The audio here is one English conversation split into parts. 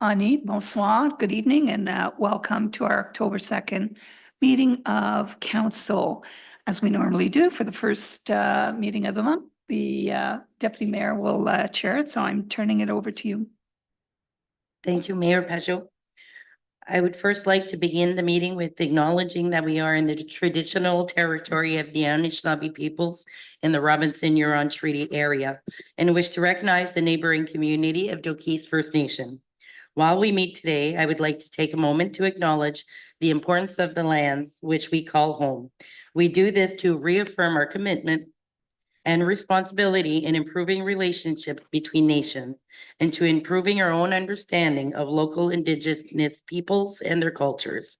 Ani, bonsoir, good evening, and welcome to our October 2nd meeting of council. As we normally do for the first meeting of the month, the deputy mayor will chair it, so I'm turning it over to you. Thank you, Mayor Pajot. I would first like to begin the meeting with acknowledging that we are in the traditional territory of the Anishinaabe peoples in the Robinson-Huron Treaty area and wish to recognize the neighboring community of Doki's First Nation. While we meet today, I would like to take a moment to acknowledge the importance of the lands which we call home. We do this to reaffirm our commitment and responsibility in improving relationships between nations and to improving our own understanding of local indigenous peoples and their cultures.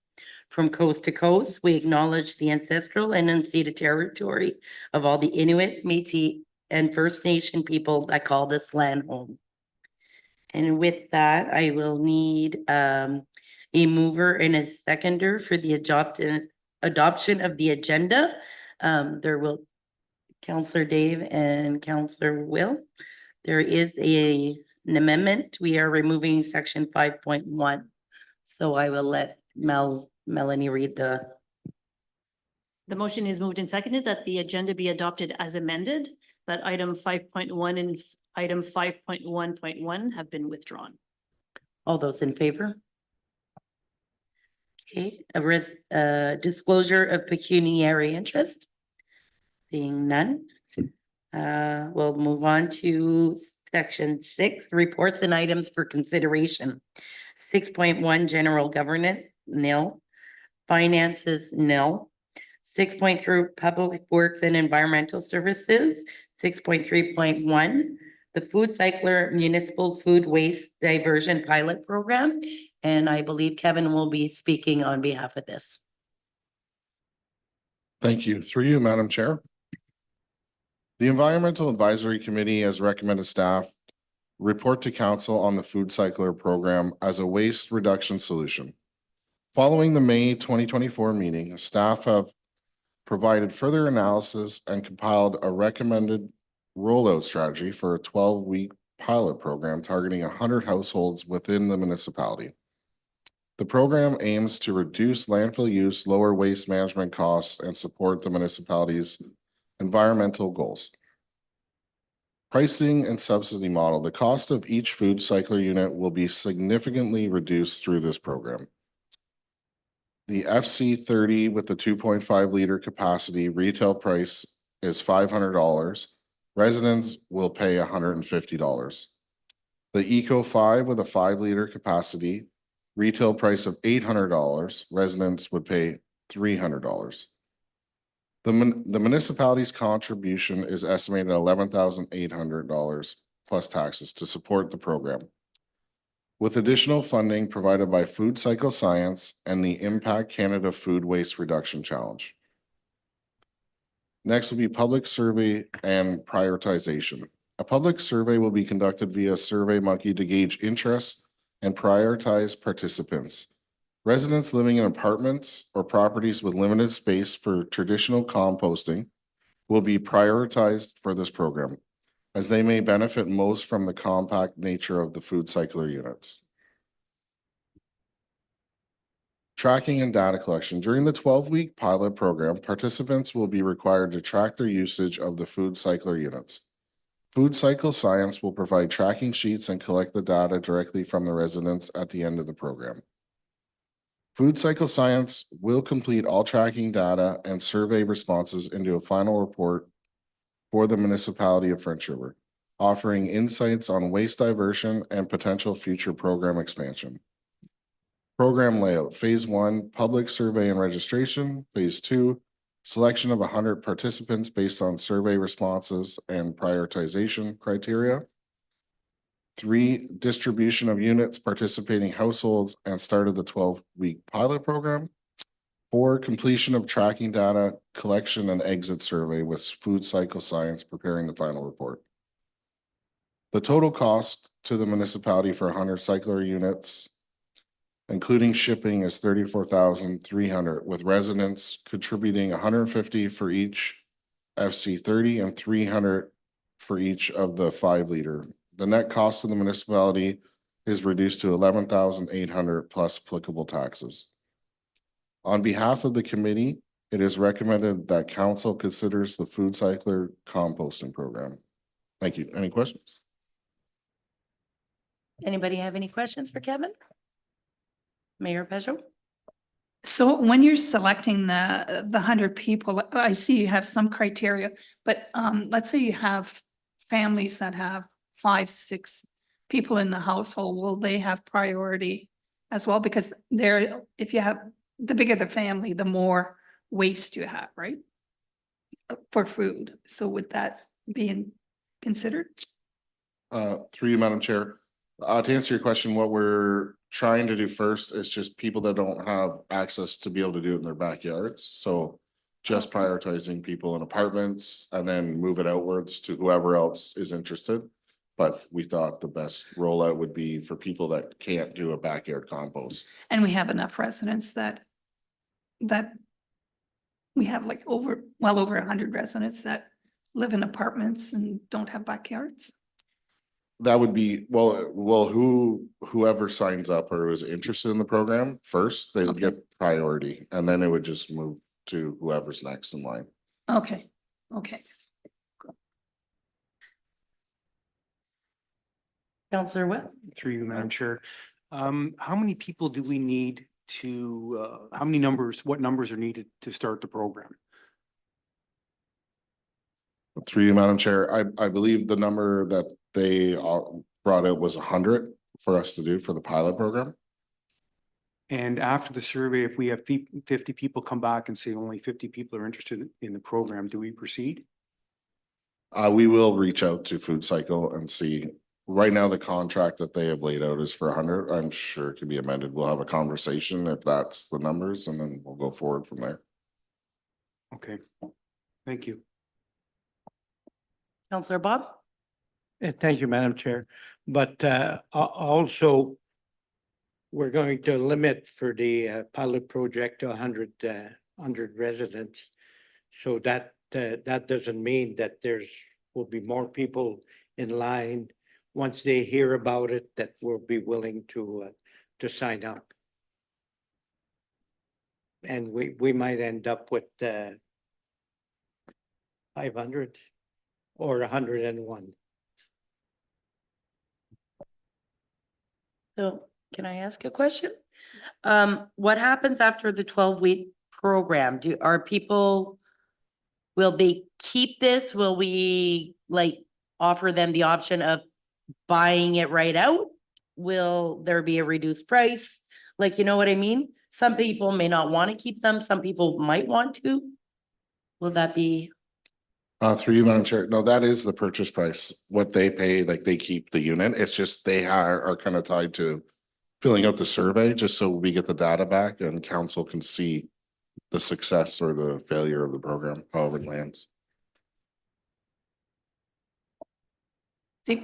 From coast to coast, we acknowledge the ancestral and unceded territory of all the Inuit, Métis, and First Nation people that call this land home. And with that, I will need a mover and a seconder for the adoption of the agenda. There will Councillor Dave and Councillor Will. There is an amendment. We are removing section 5.1. So I will let Melanie read the. The motion is moved and seconded that the agenda be adopted as amended, but item 5.1 and item 5.1.1 have been withdrawn. All those in favor? Okay, a disclosure of pecuniary interest. Seeing none, we'll move on to section 6, reports and items for consideration. 6.1, general governance, nil. Finances, nil. 6.3, public works and environmental services. 6.3.1, the Food Cycler Municipal Food Waste Diversion Pilot Program. And I believe Kevin will be speaking on behalf of this. Thank you. Through you, Madam Chair. The Environmental Advisory Committee has recommended staff report to council on the Food Cycler program as a waste reduction solution. Following the May 2024 meeting, staff have provided further analysis and compiled a recommended rollout strategy for a 12-week pilot program targeting 100 households within the municipality. The program aims to reduce landfill use, lower waste management costs, and support the municipality's environmental goals. Pricing and subsidy model. The cost of each food cycler unit will be significantly reduced through this program. The FC30 with the 2.5 liter capacity retail price is $500. Residents will pay $150. The Eco 5 with a 5 liter capacity retail price of $800. Residents would pay $300. The municipality's contribution is estimated at $11,800 plus taxes to support the program, with additional funding provided by Food Cycle Science and the Impact Canada Food Waste Reduction Challenge. Next will be public survey and prioritization. A public survey will be conducted via SurveyMonkey to gauge interest and prioritize participants. Residents living in apartments or properties with limited space for traditional composting will be prioritized for this program, as they may benefit most from the compact nature of the food cycler units. Tracking and data collection. During the 12-week pilot program, participants will be required to track their usage of the food cycler units. Food Cycle Science will provide tracking sheets and collect the data directly from the residents at the end of the program. Food Cycle Science will complete all tracking data and survey responses into a final report for the municipality of French River, offering insights on waste diversion and potential future program expansion. Program layout. Phase 1, public survey and registration. Phase 2, selection of 100 participants based on survey responses and prioritization criteria. 3, distribution of units, participating households, and start of the 12-week pilot program. 4, completion of tracking data, collection and exit survey with Food Cycle Science preparing the final report. The total cost to the municipality for 100 cycler units, including shipping, is $34,300, with residents contributing $150 for each FC30 and $300 for each of the 5 liter. The net cost of the municipality is reduced to 11,800 plus applicable taxes. On behalf of the committee, it is recommended that council considers the food cycler composting program. Thank you. Any questions? Anybody have any questions for Kevin? Mayor Pejot? So when you're selecting the 100 people, I see you have some criteria, but let's say you have families that have 5, 6 people in the household, will they have priority as well? Because there, if you have, the bigger the family, the more waste you have, right? For food. So would that be considered? Through you, Madam Chair. To answer your question, what we're trying to do first is just people that don't have access to be able to do it in their backyards. So just prioritizing people in apartments and then move it outwards to whoever else is interested. But we thought the best rollout would be for people that can't do a backyard compost. And we have enough residents that we have like well over 100 residents that live in apartments and don't have backyards. That would be, whoever signs up or is interested in the program first, they would Okay. get priority, and then it would just move to whoever's next in line. Okay, okay. Counselor Webb? Through you, Madam Chair. How many people do we need to, how many numbers, what numbers are needed to start the program? Through you, Madam Chair, I believe the number that they brought out was 100 for us to do for the pilot program. And after the survey, if we have 50 people come back and say only 50 people are interested in the program, do we proceed? We will reach out to Food Cycle and see. Right now, the contract that they have laid out is for 100. I'm sure it can be amended. We'll have a conversation if that's the numbers, and then we'll go forward from there. Okay, thank you. Counselor Bob? Thank you, Madam Chair. But also, we're going to limit for the pilot project to 100 residents. So that doesn't mean that will be more people in line once they hear about it that will be willing to sign up. And we might end up with 500 or 101. So can I ask a question? What happens after the 12-week program? Will they keep this? Will we offer them the option of buying it right out? Will there be a reduced price? You know what I mean? Some people may not want to keep them. Some people might want to. Will that be? Through you, Madam Chair. No, that is the purchase price. What they pay, they keep the unit. It's just they are kind of tied to filling out the survey, just so we get the data back and council can see the success or the failure of the program, however it lands.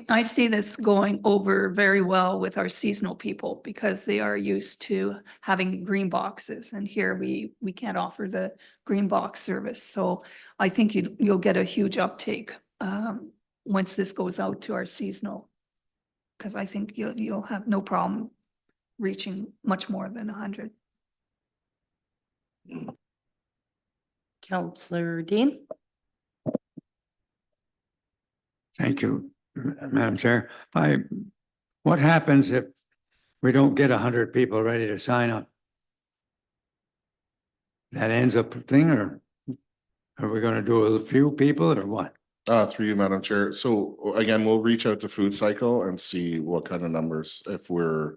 I see this going over very well with our seasonal people because they are used to having green boxes, and here we can't offer the green box service. So I think you'll get a huge uptake once this goes out to our seasonal, because I think you'll have no problem reaching much more than 100. Counselor Dean? Thank you, Madam Chair. What happens if we don't get 100 people ready to sign up? That ends up thing, or are we gonna do a few people or what? Through you, Madam Chair. So again, we'll reach out to Food Cycle and see what kind of numbers, if we're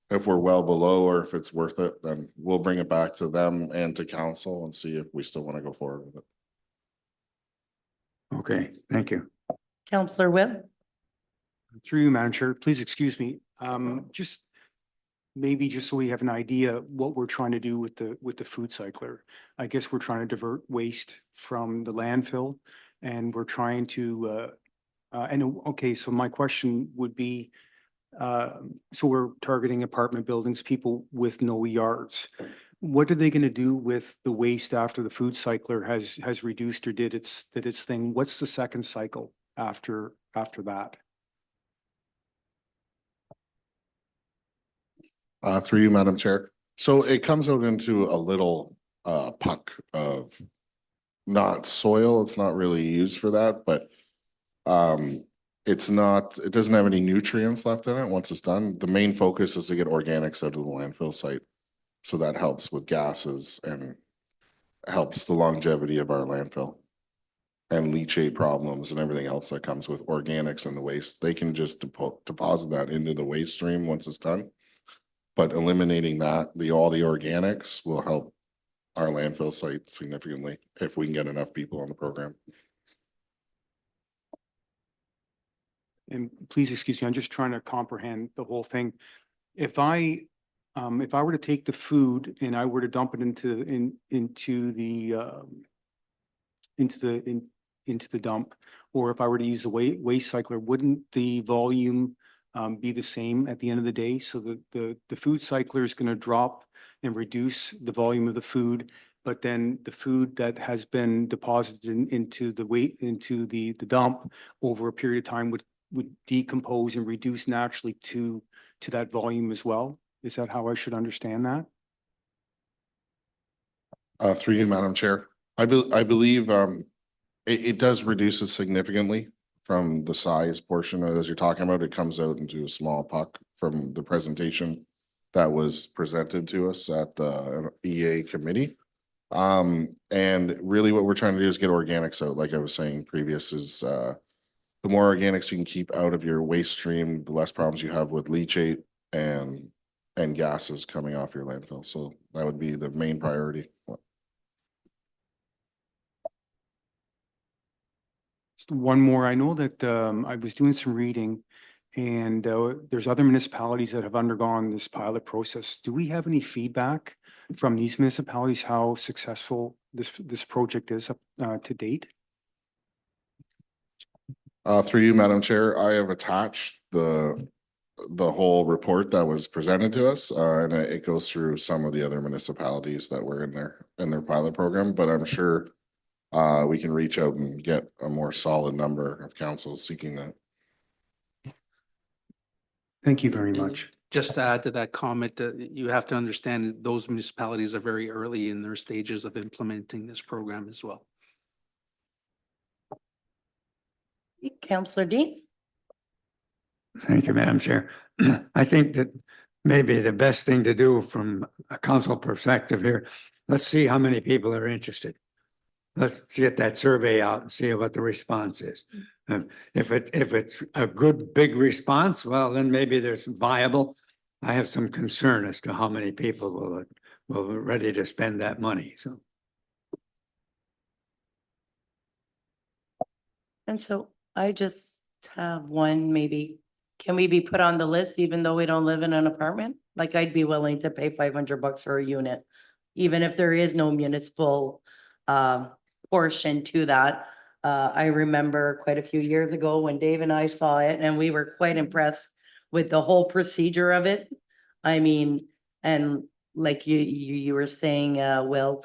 well below or if it's worth it, then we'll bring it back to them and to council and see if we still want to go forward with it. Okay, thank you. Counselor Webb? Through you, Madam Chair, please excuse me. Just so we have an idea what we're trying to do with the food cycler. I guess we're trying to divert waste from the landfill, and we're trying to so my question would be, so we're targeting apartment buildings, people with no yards. What are they going to do with the waste after the food cycler has reduced or did its thing? What's the second cycle after that? Through you, Madam Chair. So it comes out into a little puck of not soil. It's not really used for that, but it doesn't have any nutrients left in it once it's done. The main focus is to get organics out of the landfill site. So that helps with gases and helps the longevity of our landfill. And leachate problems and everything else that comes with organics and the waste. They can just deposit that into the waste stream once it's done. But eliminating that, all the organics will help our landfill site significantly if we can get enough people on the program. And please excuse me, I'm just trying to comprehend the whole thing. If I were to take the food and I were to dump it into the dump, or if I were to use the waste cycler, wouldn't the volume be the same at the end of the day? So the food cycler is going to drop and reduce the volume of the food, but then the food that has been deposited into the dump over a period of time would decompose and reduce naturally to that volume as well. Is that how I should understand that? Through you, Madam Chair. I believe it does reduce it significantly from the size portion as you're talking about. It comes out into a small puck from the presentation that was presented to us at the EA committee. And really what we're trying to do is get organics out. Like I was saying previous is the more organics you can keep out of your waste stream, the less problems you have with leachate and gases coming off your landfill. So that would be the main priority. Just one more. I know that I was doing some reading and there's other municipalities that have undergone this pilot process. Do we have any feedback from these municipalities how successful this project is up to date? Through you, Madam Chair, I have attached the whole report that was presented to us, and it goes through some of the other municipalities that were in their pilot program, but I'm sure we can reach out and get a more solid number of councils seeking that. Thank you very much. Just to add to that comment, you have to understand that those municipalities are very early in their stages of implementing this program as well. Councillor Dean? Thank you, Madam Chair. I think that maybe the best thing to do from a council perspective here, let's see how many people are interested. Let's get that survey out and see what the response is. If it's a good, big response, well, then maybe there's viable. I have some concern as to how many people will be ready to spend that money, so. And so I just have one, maybe, can we be put on the list even though we don't live in an apartment? Like I'd be willing to pay $500 for a unit, even if there is no municipal portion to that. I remember quite a few years ago when Dave and I saw it and we were quite impressed with the whole procedure of it. I mean, and like you were saying, Will,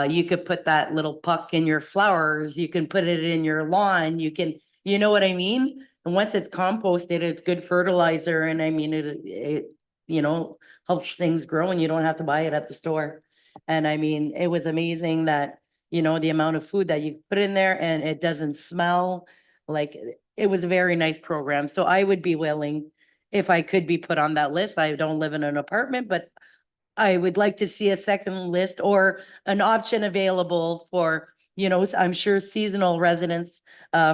you could put that little puck in your flowers, you can put it in your lawn, you can, you know what I mean? And once it's composted, it's good fertilizer. And I mean, it you know, helps things grow and you don't have to buy it at the store. And I mean, it was amazing that, you know, the amount of food that you put in there and it doesn't smell. Like it was a very nice program. So I would be willing, if I could be put on that list. I don't live in an apartment, but I would like to see a second list or an option available for, you know, I'm sure seasonal residents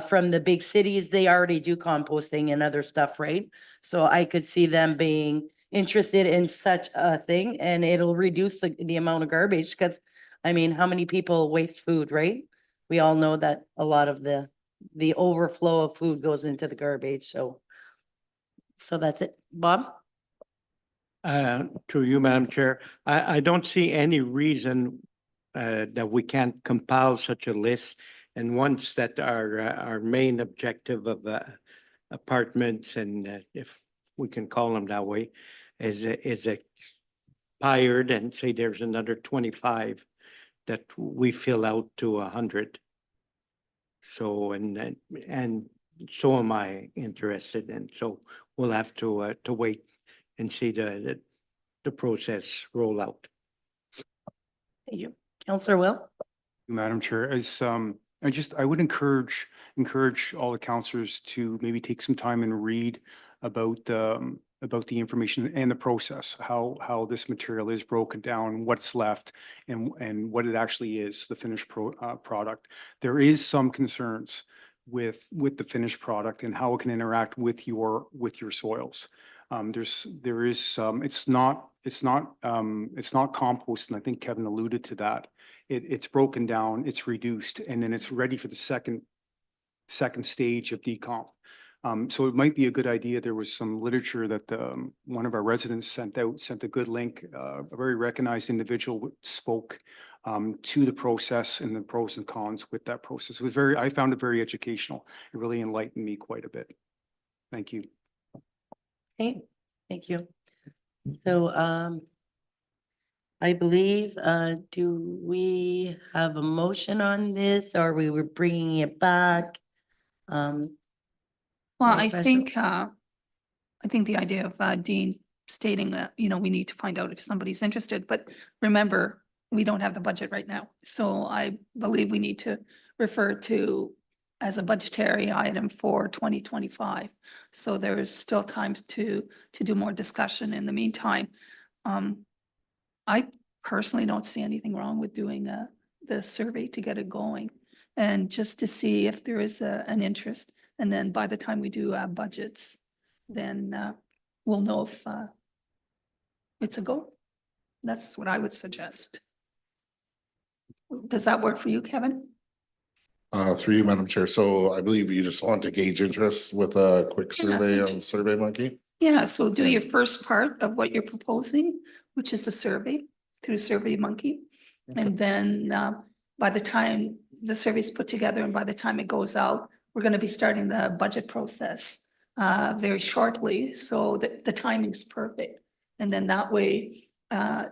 from the big cities, they already do composting and other stuff, right? So I could see them being interested in such a thing and it'll reduce the amount of garbage because I mean, how many people waste food, right? We all know that a lot of the overflow of food goes into the garbage. So that's it. Bob? To you, Madam Chair, I don't see any reason that we can't compile such a list. And once that our main objective of apartments and if we can call them that way is expired and say there's another 25 that we fill out to 100. So and so am I interested, and so we'll have to wait and see the the process roll out. Thank you. Counselor Will? Madam Chair, I would encourage all the counselors to maybe take some time and read about the information and the process, how this material is broken down, what's left, and what it actually is, the finished product. There is some concerns with the finished product and how it can interact with your soils. There is some, it's not compost, and I think Kevin alluded to that. It's broken down, it's reduced, and then it's ready for the second stage of decomp. So it might be a good idea. There was some literature that one of our residents sent a good link. A very recognized individual spoke to the process and the pros and cons with that process. I found it very educational. It really enlightened me quite a bit. Thank you. Okay, thank you. So, I believe, do we have a motion on this, or we were bringing it back? Well, Any I question? think the idea of Dean stating that, we need to find out if somebody's interested, but remember, we don't have the budget right now. So I believe we need to refer to as a budgetary item for 2025. So there is still time to do more discussion in the meantime. I personally don't see anything wrong with doing the survey to get it going and just to see if there is an interest. And then by the time we do our budgets, then we'll know if it's a go. That's what I would suggest. Does that work for you, Kevin? Through you, Madam Chair. So I believe you just want to gauge interest with a quick Yeah, so survey do- on Survey Monkey. Yeah, so do your first part of what you're proposing, which is the survey through Survey Monkey. And then by the time the survey's put together and by the time it goes out, we're going to be starting the budget process very shortly. So the timing's perfect. And then that way,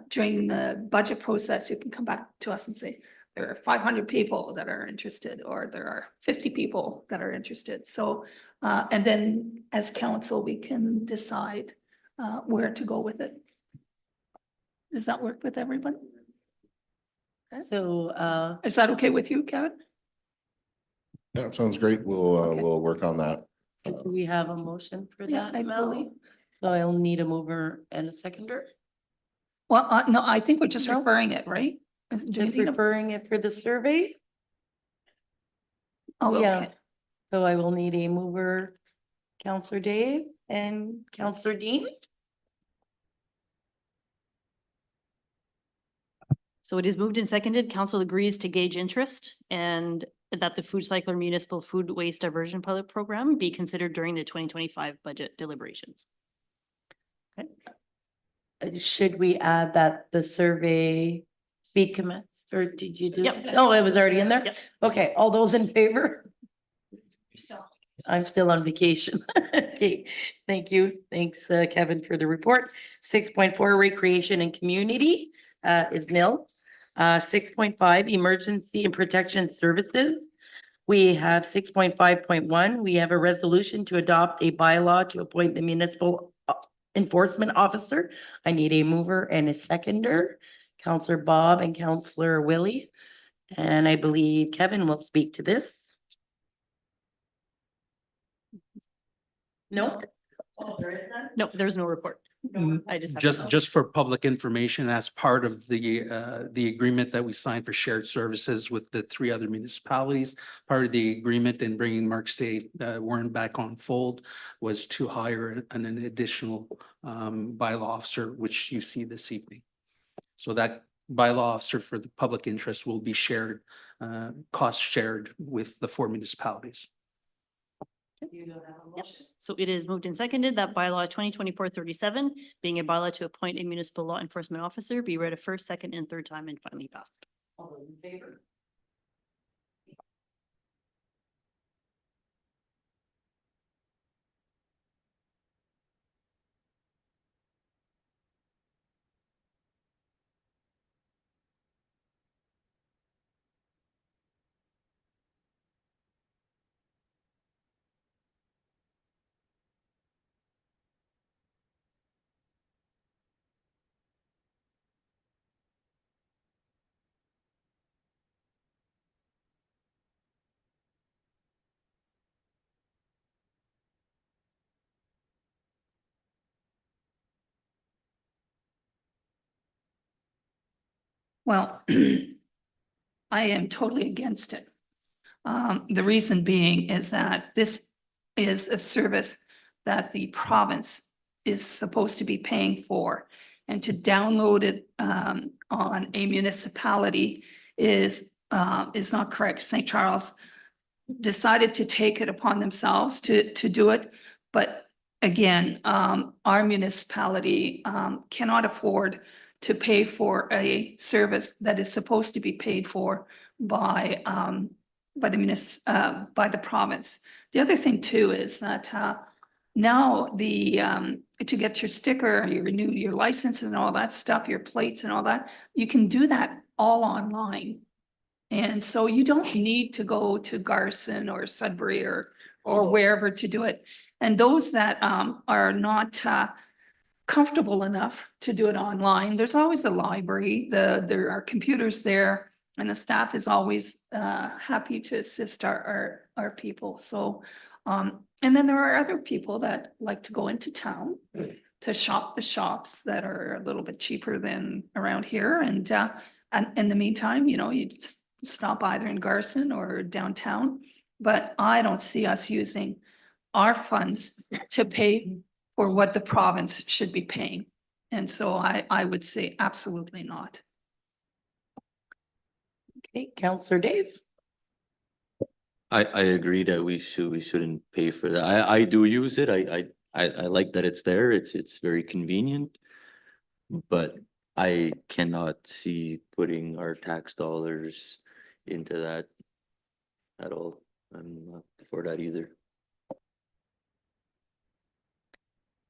during the budget process, you can come back to us and say, there are 500 people that are interested, or there are 50 people that are interested. So, and then as council, we can decide where to go with it. Does that work with everyone? So, Is that okay with you, Kevin? Yeah, it sounds great. Okay. We'll work on that. do we have a motion for Yeah, that, I Mel? believe. So I'll need a mover and a seconder. Well, no, I think we're just No. referring it, right? Do we Just need a- referring it for the survey. Oh, yeah. okay. So I will need a mover, Counselor Dave and Counselor Dean. So it is moved and seconded. Council agrees to gauge interest and that the Food Cycler Municipal Food Waste Diversion Pilot Program be considered during the 2025 budget deliberations. Should we add that the survey be commenced, or did you do? Yep. Oh, it was already in there? Yep. Okay, all those in favor? I'm still on vacation. Okay, thank you. Thanks, Kevin, for the report. 6.4 recreation and community is nil. 6.5 emergency and protection services. We have 6.5.1. We have a resolution to adopt a bylaw to appoint the municipal enforcement officer. I need a mover and a seconder, Counselor Bob and Counselor Willie. And I believe Kevin will speak to this. No? No, there's no report. I just. have it. Just for public information, as part of the agreement that we signed for shared services with the three other municipalities, part of the agreement in bringing Mark State Warren back on fold was to hire an additional bylaw officer, which you see this evening. So that bylaw officer for the public interest will be shared, cost shared with the four municipalities. Yep. So it is moved and seconded that bylaw 2024-37, being a bylaw to appoint a municipal law enforcement officer, be read a first, second, and third time and finally passed. All those in favor? Well, I am totally against it. The reason being is that this is a service that the province is supposed to be paying for. And to download it on a municipality is not correct. St. Charles decided to take it upon themselves to do it. But again, our municipality cannot afford to pay for a service that is supposed to be paid for by by the province. The other thing too is that now to get your sticker, you renew your license and all that stuff, your plates and all that, you can do that all online. And so you don't need to go to Garson or Sudbury or wherever to do it. And those that are not comfortable enough to do it online, there's always a library, there are computers there, and the staff is always happy to assist our people. So and then there are other people that like to go into town to shop the shops that are a little bit cheaper than around here. And in the meantime, you know, you just stop either in Garson or downtown. But I don't see us using our funds to pay for what the province should be paying. And so I would say absolutely not. Okay, Counselor Dave. I agree that we shouldn't pay for that. I do use it. I like that it's there. It's very convenient. But I cannot see putting our tax dollars into that at all. I'm not for that either.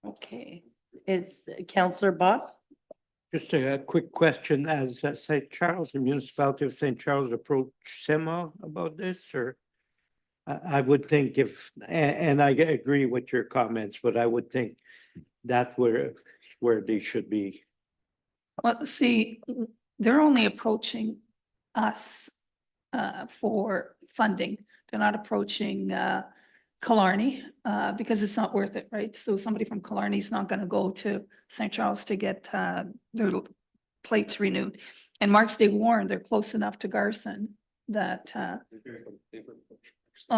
Okay, is Counselor Bob? Just a quick question, as St. Charles, the municipality of St. Charles approached SEMA about this, or? I would think if, and I agree with your comments, but I would think that where they should be. Well, see, they're only approaching us for funding. They're not approaching Killarney because it's not worth it, right? So somebody from Killarney is not going to go to St. Charles to get their plates renewed. And Marks Day Warren, they're close enough to Garson that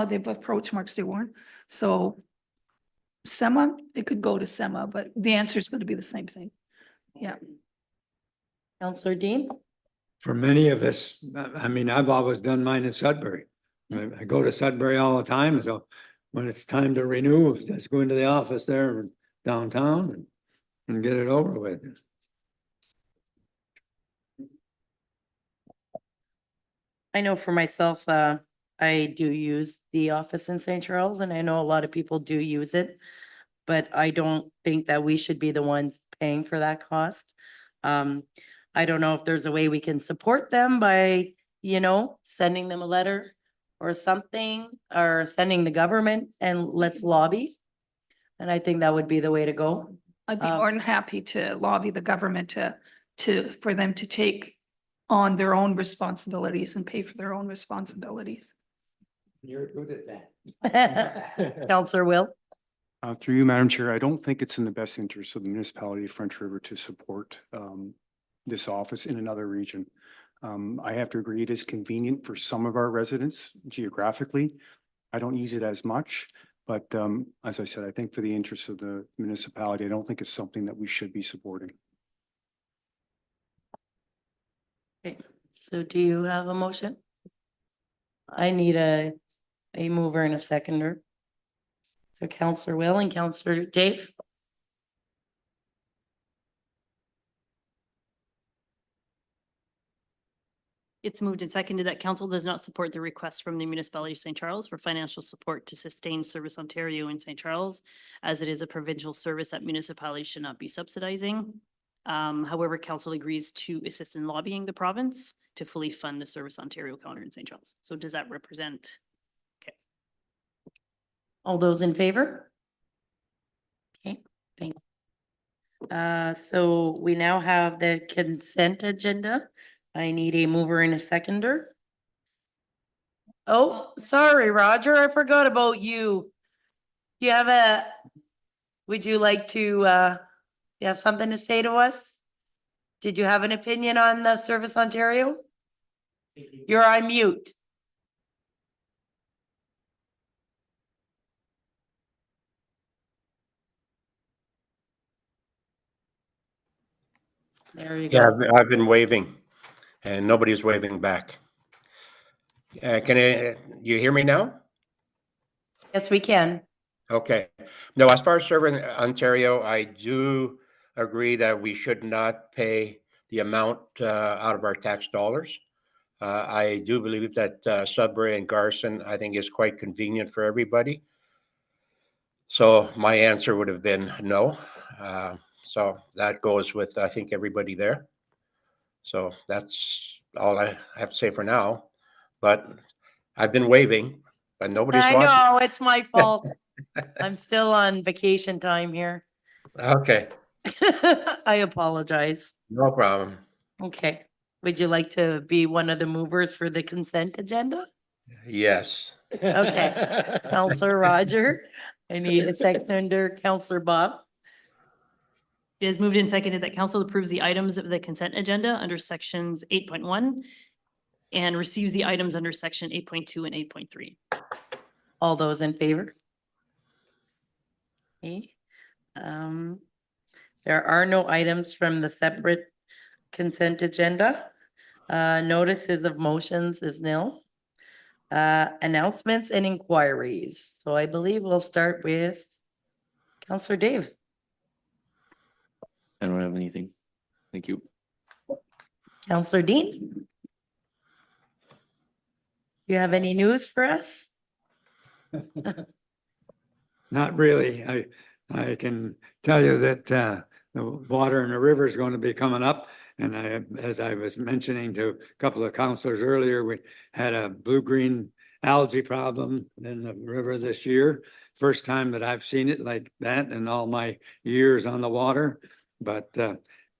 they've approached Marks Day Warren. So SEMA, it could go to SEMA, but the answer is going to be the same thing. Yeah. Counselor Dean? For many of us, I mean, I've always done mine in Sudbury. I go to Sudbury all the time, so when it's time to renew, just go into the office there downtown and get it over with. I know for myself, I do use the office in St. Charles, and I know a lot of people do use it. But I don't think that we should be the ones paying for that cost. I don't know if there's a way we can support them by, you know, sending them a letter or something, or sending the government and let's lobby. And I think that would be the way to go. I'd be more than happy to lobby the government for them to take on their own responsibilities and pay for their own responsibilities. You're good at that. Counselor Will? Through you, Madam Chair, I don't think it's in the best interest of the municipality of French River to support this office in another region. I have to agree, it is convenient for some of our residents geographically. I don't use it as much, but as I said, I think for the interests of the municipality, I don't think it's something that we should be supporting. Okay, so do you have a motion? I need a mover and a seconder. So Counselor Will and Counselor Dave? It's moved and seconded that council does not support the request from the municipality of St. Charles for financial support to sustain Service Ontario in St. Charles, as it is a provincial service that municipalities should not be subsidizing. However, council agrees to assist in lobbying the province to fully fund the Service Ontario counter in St. Charles. So does that represent? Okay. All those in favor? Okay, thank you. So we now have the consent agenda. I need a mover and a seconder. Oh, sorry, Roger, I forgot about you. Would you like to, you have something to say to us? Did you have an opinion on the Service Ontario? You're on mute. There you Yeah, go. I've been waving and nobody's waving back. You hear me now? Yes, we can. Okay. No, as far as Serving Ontario, I do agree that we should not pay the amount out of our tax dollars. I do believe that Sudbury and Garson, I think, is quite convenient for everybody. So my answer would have been no. So that goes with, I think, everybody there. So that's all I have to say for now. But I've been waving, but nobody's I watching. know, it's my fault. I'm still on vacation time here. Okay, I apologize. no problem. Okay. Would you like to be one of the movers for the consent agenda? Yes. Okay. Counselor Roger, I need a seconder, Counselor Bob. It is moved and seconded that council approves the items of the consent agenda under sections 8.1 and receives the items under section 8.2 and 8.3. All those in favor? Okay. There are no items from the separate consent agenda. Notices of motions is nil. Announcements and inquiries. So I believe we'll start with Counselor Dave. I don't have anything. Thank you. Counselor Dean? Do you have any news for us? Not really. I can tell you that the water in the river is going to be coming up. And as I was mentioning to a couple of counselors earlier, we had a blue-green algae problem in the river this year. First time that I've seen it like that in all my years on the water. But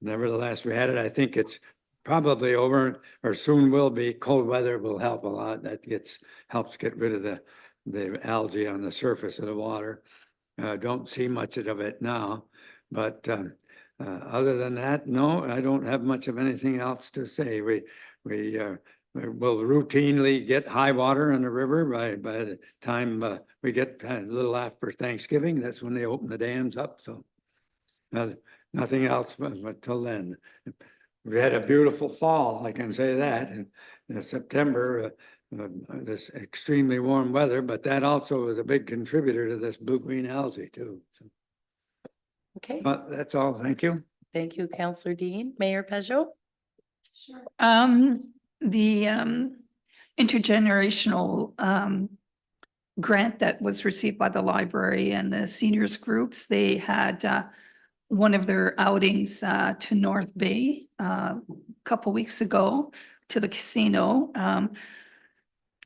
nevertheless, we had it. I think it's probably over or soon will be. Cold weather will help a lot. That helps get rid of the algae on the surface of the water. Don't see much of it now, but other than that, no, I don't have much of anything else to say. We will routinely get high water in the river by the time we get a little after Thanksgiving. That's when they open the dams up. So nothing else but till then. We had a beautiful fall, I can say that. In September, this extremely warm weather, but that also was a big contributor to this blue-green algae too. So, Okay, but that's all. Thank you. thank you, Counselor Dean. Mayor Peugeot? The intergenerational grant that was received by the library and the seniors groups, they had one of their outings to North Bay a couple weeks ago to the casino.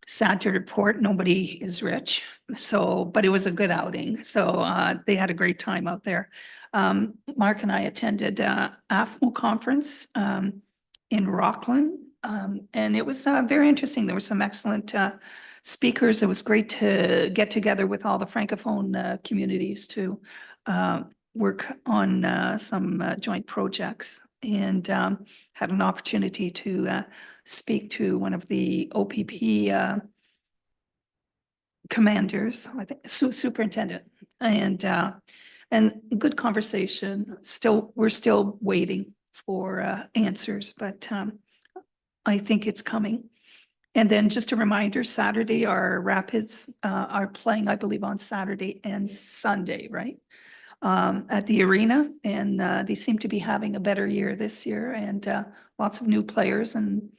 Sad to report, nobody is rich. So, but it was a good outing. So they had a great time out there. Mark and I attended AFMO conference in Rockland. And it was very interesting. There were some excellent speakers. It was great to get together with all the Francophone communities to work on some joint projects, and had an opportunity to speak to one of the OPP commanders, I think superintendent, and good conversation. We're still waiting for answers, but I think it's coming. And then just a reminder, Saturday, our Rapids are playing, I believe, on Saturday and Sunday, right? At the arena, and they seem to be having a better year this year, and lots of new players, and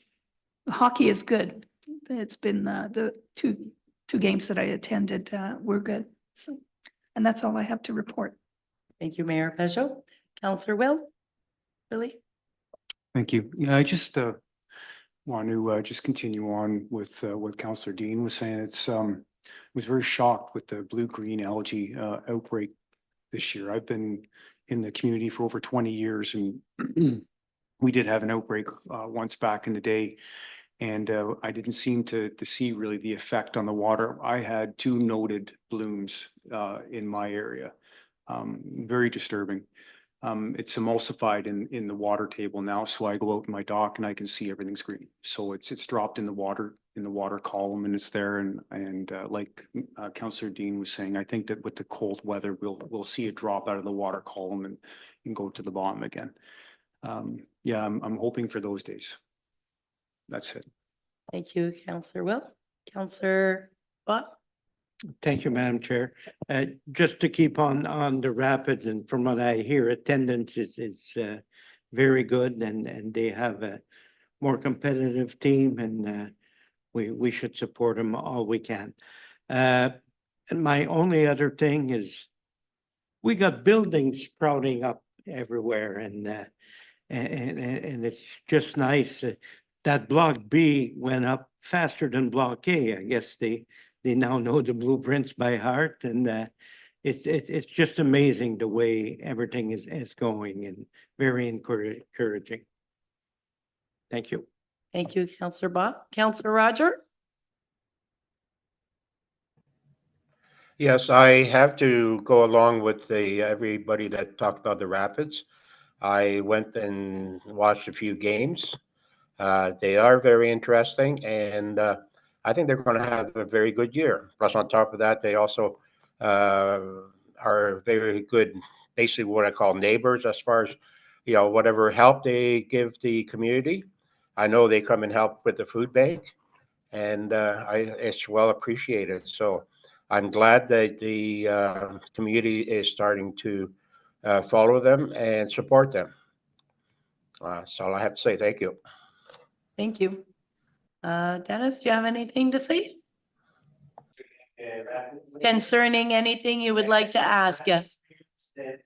hockey is good. It's been the two games that I attended were good. So, and that's all I have to report. Thank you, Mayor Peugeot. Counselor Will? Billy? Thank you. Yeah, I just want to just continue on with what Counselor Dean was saying. Was very shocked with the blue-green algae outbreak this year. I've been in the community for over 20 years, and we did have an outbreak once back in the day, and I didn't seem to see really the effect on the water. I had 2 noted blooms in my area. Very disturbing. It's emulsified in the water table now, so I go out in my dock and I can see everything's green. So it's dropped in the water column, and it's there. And like Councillor Dean was saying, I think that with the cold weather, we'll see it drop out of the water column and go to the bottom again. Yeah, I'm hoping for those days. That's it. Thank you, Councillor Will. Councillor Bob? Thank you, Madam Chair. Just to keep on the rapids, and from what I hear, attendance is very good, and they have a more competitive team, and we should support them all we can. And my only other thing is we got buildings sprouting up everywhere, and it's just nice. That Block B went up faster than Block A. I guess they now know the blueprints by heart, and it's just amazing the way everything is going, and very encouraging. Thank you. Thank you, Councillor Bob. Councillor Roger? Yes, I have to go along with everybody that talked about the Rapids. I went and watched a few games. They are very interesting, and I think they're going to have a very good year. Plus, on top of that, they also are very good, basically what I call neighbors, as far as whatever help they give the community. I know they come and help with the food bank, and it's well appreciated. So I'm glad that the community is starting to follow them and support them. That's all I have to say. Thank you. Thank you. Dennis, do you have anything to say? Concerning anything you would like to ask us? Gotta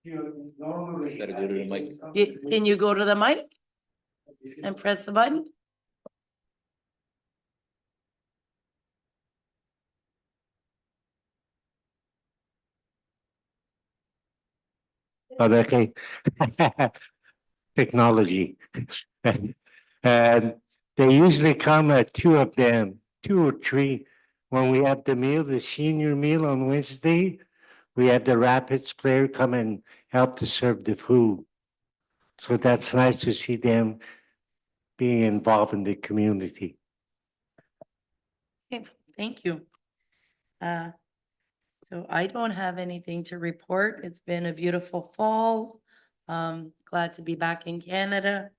go to the mic. Can you go to the mic and press the button? Oh, okay. Technology. And they usually come at two of them, 2 or 3. When we have the meal, the senior meal on Wednesday, we have the Rapids player come and help to serve the food. So that's nice to see them being involved in the community. Okay, thank you. So I don't have anything to report. It's been a beautiful fall. Glad to be back in Canada.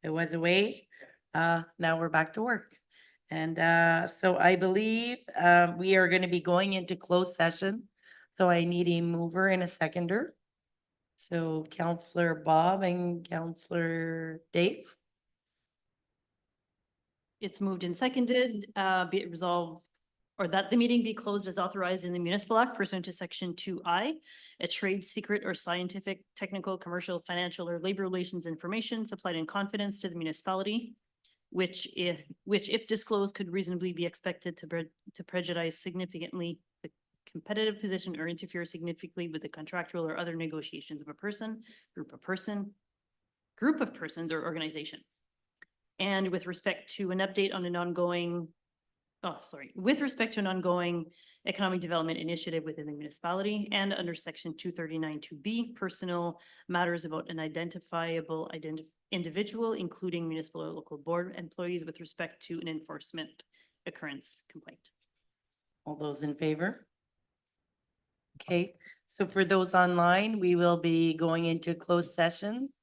I was away. Now we're back to work. And so I believe we are going to be going into closed session. So I need a mover and a seconder. So Councillor Bob and Councillor Dave. It's moved and seconded, be it resolved, or that the meeting be closed as authorized in the Municipal Act pursuant to Section 2I, a trade secret or scientific, technical, commercial, financial, or labor relations information supplied in confidence to the municipality, which if disclosed could reasonably be expected to prejudice significantly the competitive position or interfere significantly with the contractual or other negotiations of a person, group of persons, or organization. And with respect to an update on an ongoing economic development initiative within the municipality, and under section 239(2)B, personal matters about an identifiable individual, including municipal or local board employees, with respect to an enforcement occurrence complaint. All those in favor? Okay, so for those online, we will be going into closed sessions.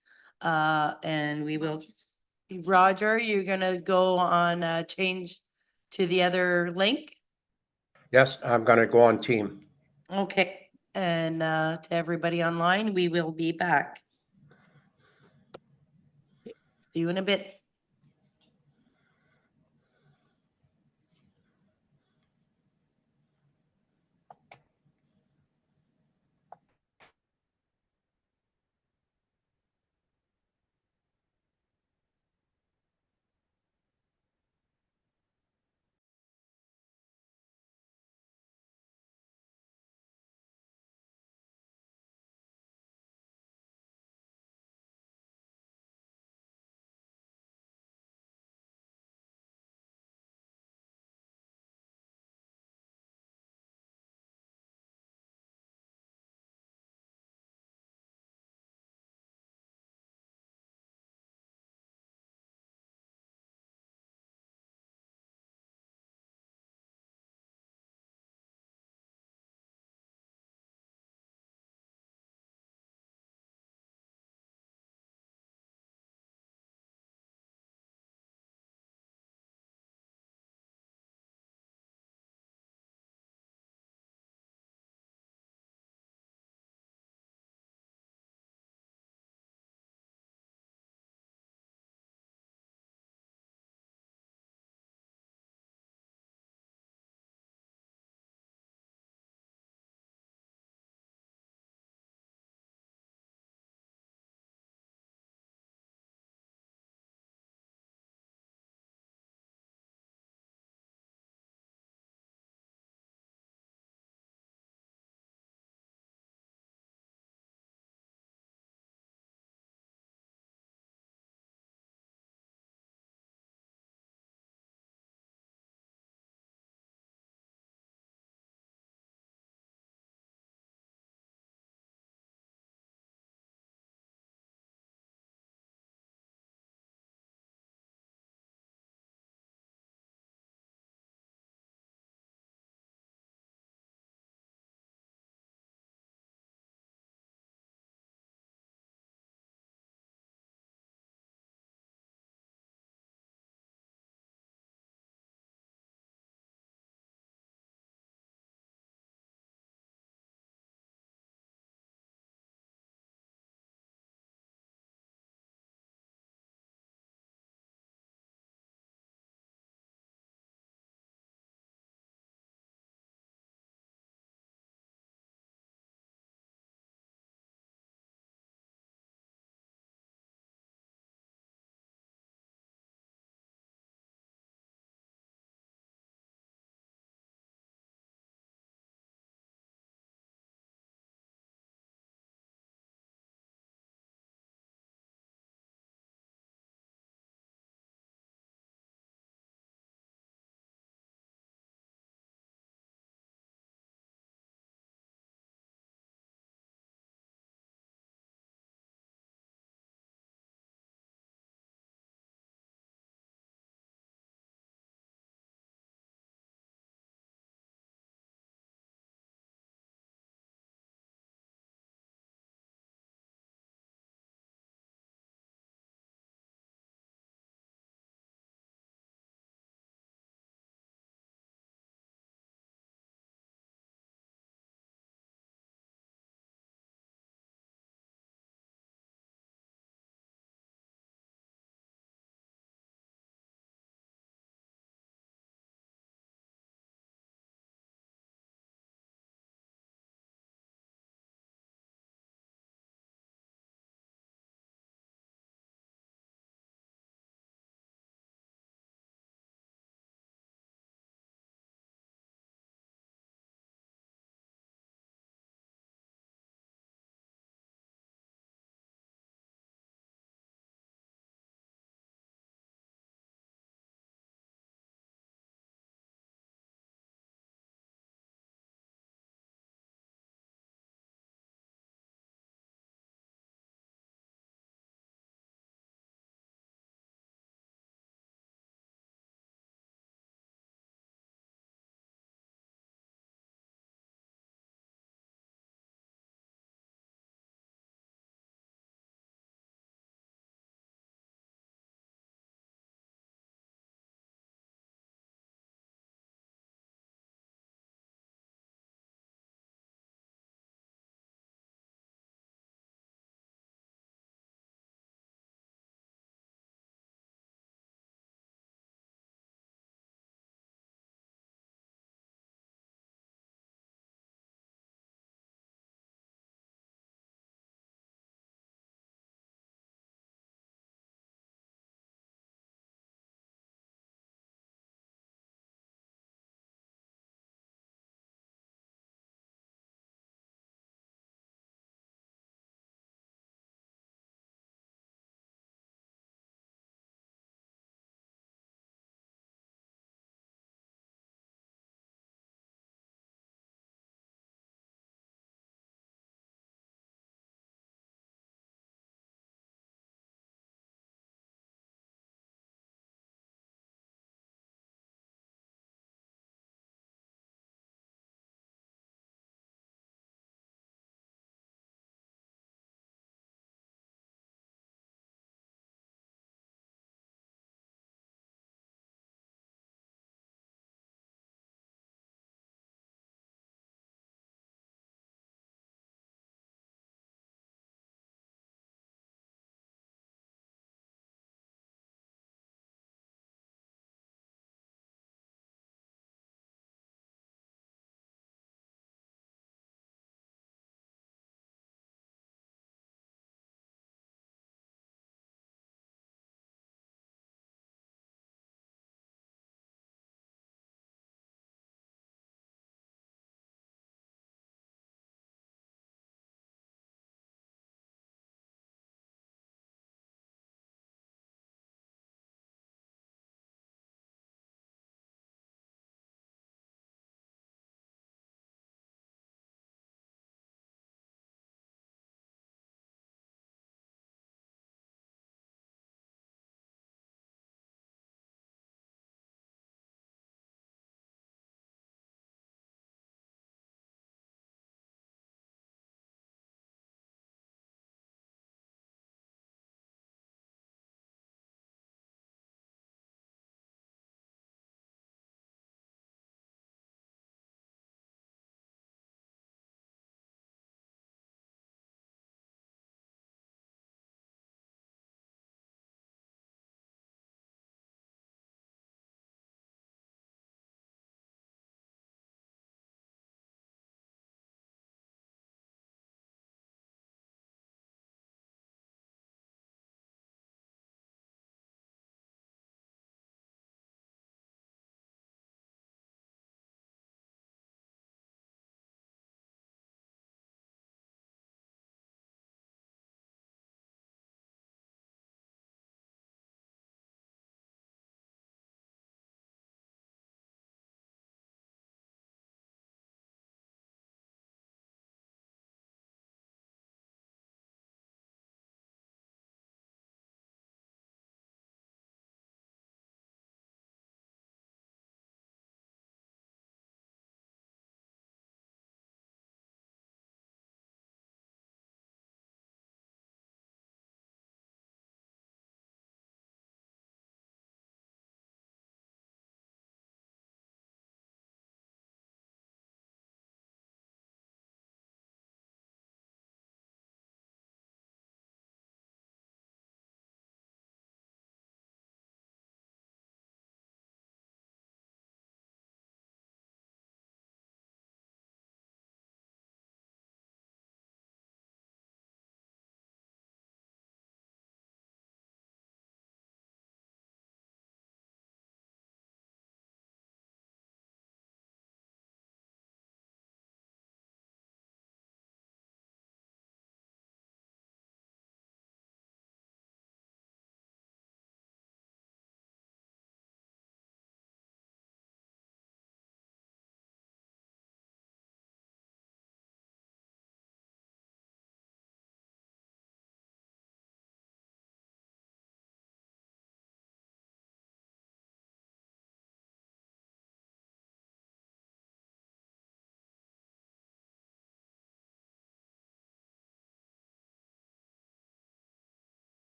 And we will, Roger, you're gonna go on change to the other link? Yes, I'm going to go on team. Okay, and to everybody online, we will be back. See you in a bit.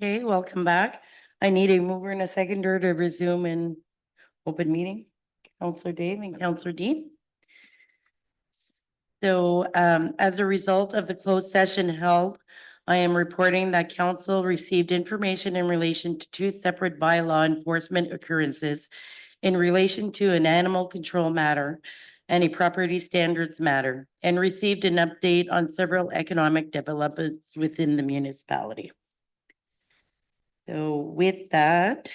Okay, welcome back. I need a mover and a seconder to resume in open meeting. Counselor Dave and Counselor Dean. So as a result of the closed session held, I am reporting that council received information in relation to two separate bylaw enforcement occurrences in relation to an animal control matter and a property standards matter, and received an update on several economic developments within the municipality. So with that,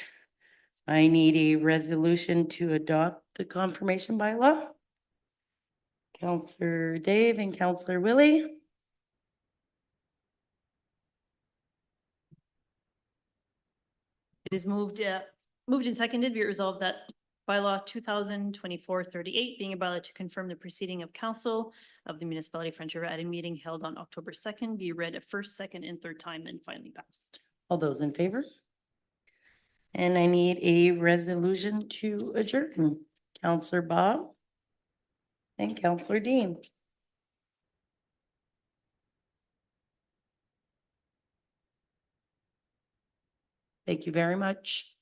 I need a resolution to adopt the confirmation bylaw. Counselor Dave and Counselor Willie. It is moved and seconded, be it resolved that bylaw 2024-38, being a bylaw to confirm the proceeding of council of the municipality of French River at a meeting held on October 2nd, be read a first, second, and third time and finally passed. All those in favor? And I need a resolution to adjourn. Counselor Bob and Counselor Dean. Thank you very much.